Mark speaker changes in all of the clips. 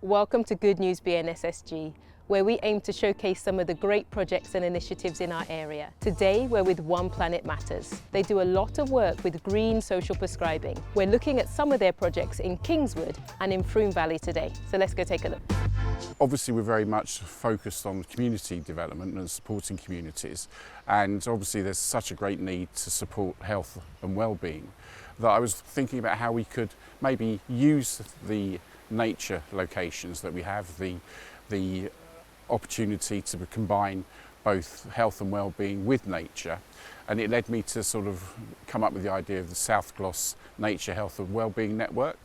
Speaker 1: Welcome to Good News BNSSG, where we aim to showcase some of the great projects and initiatives in our area. Today, we're with One Planet Matters. They do a lot of work with green social prescribing. We're looking at some of their projects in Kingswood and in Frome Valley today. So let's go take a look.
Speaker 2: Obviously, we're very much focused on community development and supporting communities. And obviously, there's such a great need to support health and well-being that I was thinking about how we could maybe use the nature locations that we have, the opportunity to combine both health and well-being with nature, and it led me to sort of come up with the idea of the South Gloss Nature Health and Wellbeing Network,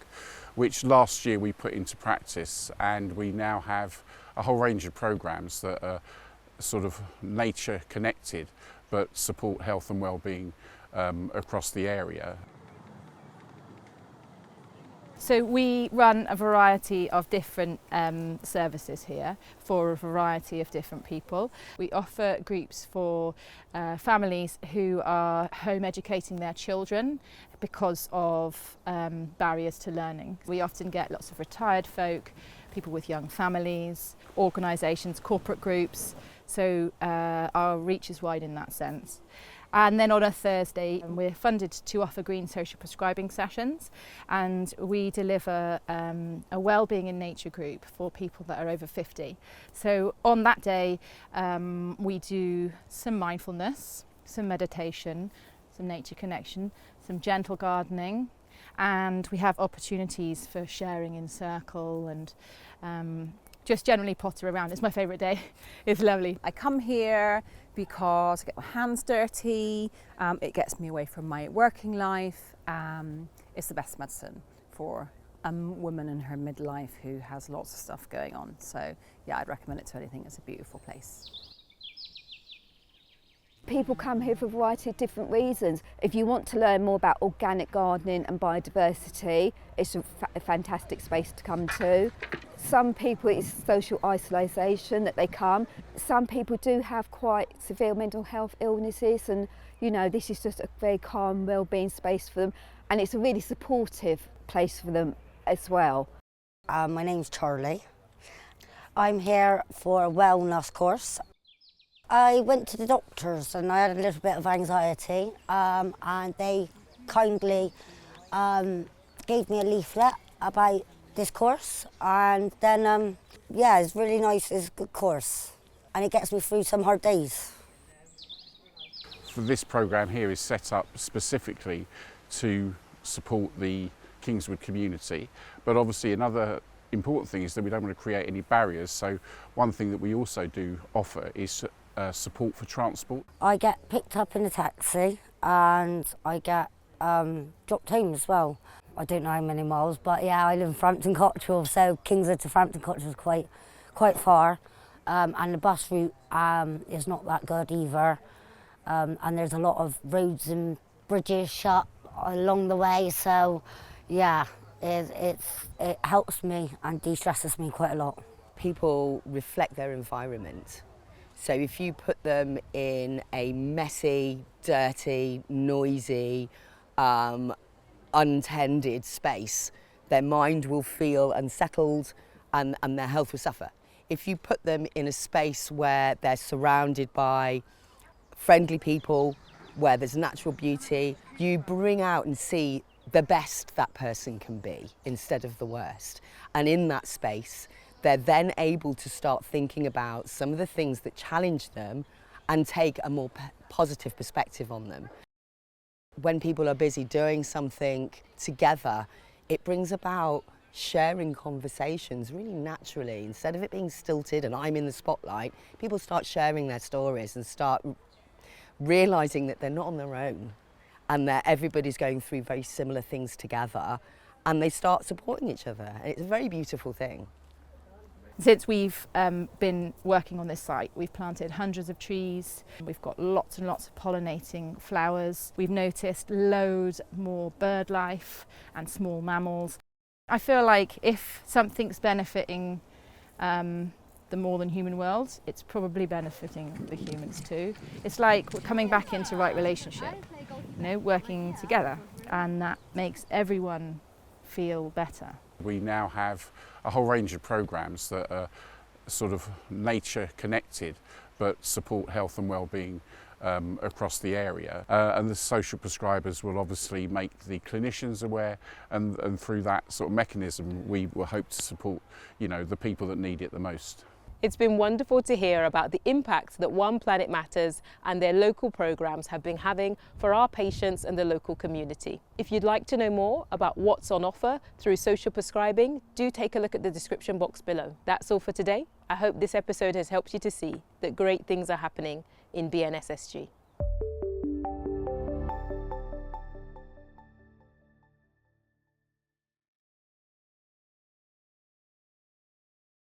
Speaker 2: which last year we put into practice, and we now have a whole range of programs that are sort of nature connected but support health and well-being across the area.
Speaker 3: So we run a variety of different services here for a variety of different people. We offer groups for families who are home educating their children because of barriers to learning. We often get lots of retired folk, people with young families, organisations, corporate groups, so our reach is wide in that sense. And then on a Thursday, we're funded to offer green social prescribing sessions, and we deliver a wellbeing in nature group for people that are over 50. So on that day, we do some mindfulness, some meditation, some nature connection, some gentle gardening, and we have opportunities for sharing in circle and just generally potter around. It's my favourite day. It's lovely.
Speaker 4: I come here because I get my hands dirty, it gets me away from my working life. It's the best medicine for a woman in her midlife who has lots of stuff going on. So yeah, I'd recommend it to anything. It's a beautiful place.
Speaker 5: People come here for a variety of different reasons. If you want to learn more about organic gardening and biodiversity, it's a fantastic space to come to. Some people, it's social isolation that they come. Some people do have quite severe mental health illnesses, and you know, this is just a very calm, well-being space for them, and it's a really supportive place for them as well.
Speaker 6: My name's Charlie. I'm here for a wellness course. I went to the doctors and I had a little bit of anxiety, and they kindly gave me a leaflet about this course, and then yeah, it's really nice. It's a good course and it gets me through some hard days.
Speaker 2: For this programme here is set up specifically to support the Kingswood community, but obviously another important thing is that we don't want to create any barriers, so one thing that we also do offer is support for transport.
Speaker 6: I get picked up in a taxi and I get dropped home as well. I don't know how many miles, but yeah, I live in Frampton Cottrell, so Kingswood to Frampton Cottrell is quite far, and the bus route is not that good either, and there's a lot of roads and bridges shut along the way, so yeah, it helps me and de-stresses me quite a lot.
Speaker 7: People reflect their environment. So if you put them in a messy, dirty, noisy, untended space, their mind will feel unsettled and their health will suffer. If you put them in a space where they're surrounded by friendly people, where there's natural beauty, you bring out and see the best that person can be instead of the worst. And in that space, they're then able to start thinking about some of the things that challenge them and take a more positive perspective on them. When people are busy doing something together, it brings about sharing conversations really naturally. Instead of it being stilted and I'm in the spotlight, people start sharing their stories and start realising that they're not on their own and that everybody's going through very similar things together, and they start supporting each other. And it's a very beautiful thing.
Speaker 3: Since we've been working on this site, we've planted hundreds of trees. We've got lots and lots of pollinating flowers. We've noticed loads more bird life and small mammals. I feel like if something's benefiting the more than human world, it's probably benefiting the humans too. It's like we're coming back into right relationship, you know, working together, and that makes everyone feel better.
Speaker 2: We now have a whole range of programs that are sort of nature connected but support health and well-being across the area, and the social prescribers will obviously make the clinicians aware, and through that sort of mechanism we will hope to support, you know, the people that need it the most.
Speaker 1: It's been wonderful to hear about the impact that One Planet Matters and their local programs have been having for our patients and the local community. If you'd like to know more about what's on offer through social prescribing, do take a look at the description box below. That's all for today. I hope this episode has helped you to see that great things are happening in BNSSG.